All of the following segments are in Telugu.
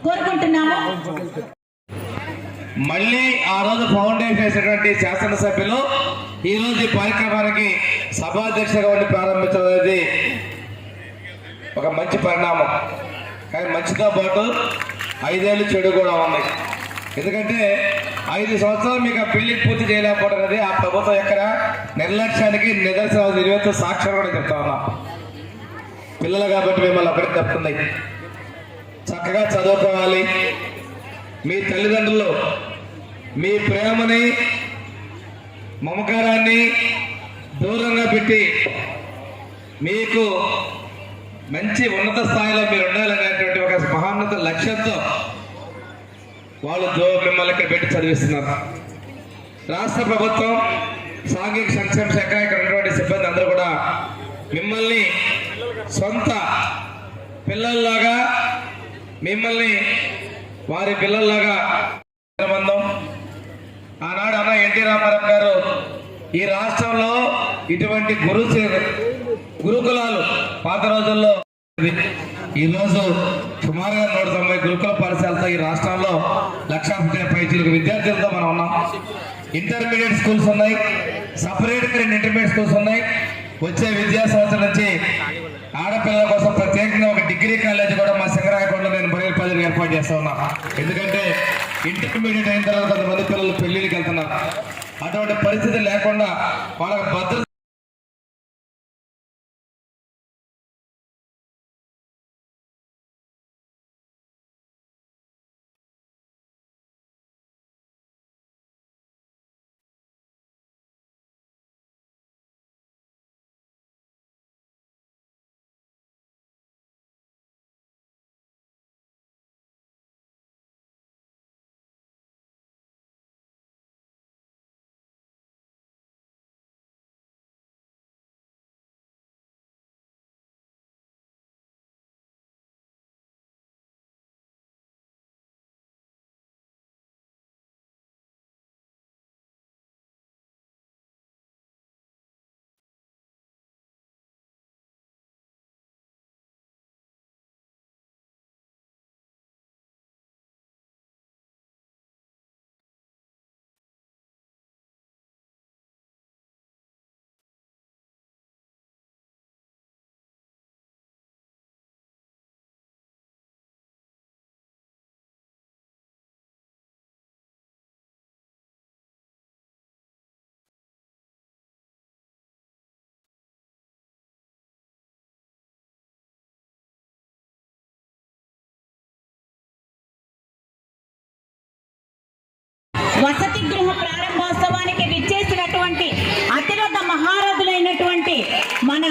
కోరుకుంటున్నాము. మళ్ళీ ఆ రోజు ఫౌండేషన్ వేసినటువంటి శాసనసభ్యులు ఈ రోజు ఈ కార్యక్రమానికి సభాధ్యక్షగా ఉండి ప్రారంభించడం అనేది ఒక మంచి పరిణామం. కానీ మంచితో పాటు 5 ఏళ్ళు చెడు కూడా ఉంది. ఎందుకంటే 5 సంవత్సరాలు మీకు ఆ బిల్డింగ్ పూర్తి చేయలేకపోవడం అనేది ఆ ప్రభుత్వం యొక్క నిర్లక్ష్యానికి నిదర్శనం. నిర్వేత్త సాక్ష్యం కూడా చెప్తా ఉన్నా. పిల్లలు కాబట్టి మిమ్మల్ని ఒకటి చెప్తుంది, చక్కగా చదువుకోవాలి. మీ తల్లిదండ్రులు మీ ప్రేమని మమకారాన్ని దూరంగా పెట్టి మీకు మంచి ఉన్నత స్థాయిలో మీరు ఉండాలనేటువంటి ఒక మహోన్నత లక్ష్యంతో వాళ్ళు మిమ్మల్ని ఇక్కడ పెట్టి చదివిస్తున్నారు. రాష్ట్ర ప్రభుత్వం సాంఘిక సంక్షేమ శాఖ ఇక్కడ ఉన్నటువంటి సిబ్బంది అందరూ కూడా మిమ్మల్ని సొంత పిల్లల్లాగా, మిమ్మల్ని వారి పిల్లల్లాగా సంబంధం. ఆనాడు అన్న ఎన్టీ రామారావు గారు ఈ రాష్ట్రంలో ఇటువంటి గురుకులాలు పాత రోజుల్లో, ఈరోజు సుమారుగా 190 గురుకుల పాఠశాలతో ఈ రాష్ట్రంలో 1,50,000 విద్యార్థులతో మనం ఉన్నాం. ఇంటర్మీడియట్ స్కూల్స్ ఉన్నాయి, సపరేట్గా 2 ఇంటర్మీడియట్ స్కూల్స్ ఉన్నాయి. వచ్చే విద్యా సంవత్సరం నుంచి ఆడపిల్లల కోసం ప్రత్యేకంగా ఒక డిగ్రీ కాలేజ్ కూడా మా సింగరాయకొండలో నేను బోయినపల్లికి ఏర్పాటు చేస్తా ఉన్నా. ఎందుకంటే ఇంటర్మీడియట్ అయిన తర్వాత కొంతమంది పిల్లలు పెళ్లికి వెళ్తున్నారు. అటువంటి పరిస్థితి లేకుండా వాళ్ళకి భద్రత వసతి గృహ ప్రారంభోత్సవానికి విచ్చేసినటువంటి అతిరథ మహారథులైనటువంటి మన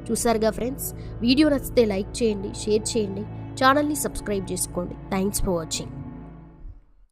చూసారుగా ఫ్రెండ్స్, వీడియో నచ్చితే లైక్ చేయండి, షేర్ చేయండి, ఛానల్ని సబ్స్క్రైబ్ చేసుకోండి. Thanks for watching.